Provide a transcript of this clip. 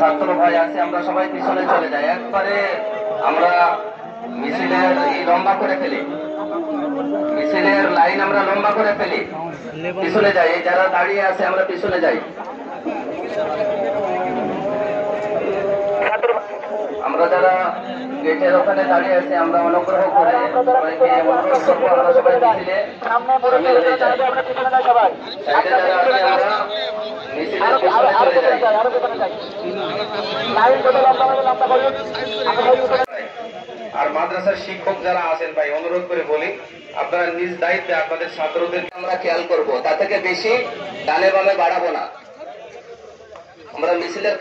ছাত্র ভাই আছে আমরা সবাই পিছনে চলে যাই, একবারে আমরা মিছিলের লম্বা করে ফেলি, মিছিলের লাইন আমরা লম্বা করে ফেলি, পিছনে যাই। যারা দাঁড়িয়ে আছে আমরা পিছনে যাই। আমরা যারা গেটের ওখানে দাঁড়িয়ে আছি আমরা অনুগ্রহ করে সবাইকে অনুরোধ করবো আমরা সবাই মিছিলে সামিল হয়ে যাই। সাইডে যারা আছে আমরা মিছিলের পিছনে চলে যাই। আর মাদ্রাসার শিক্ষক যারা আছেন ভাই অনুরোধ করে বলি আপনারা নিজ দায়িত্বে আপনাদের ছাত্রদের আমরা খেয়াল করব, তা থেকে বেশি ডানে বামে বাড়াবো না। আমরা মিছিলের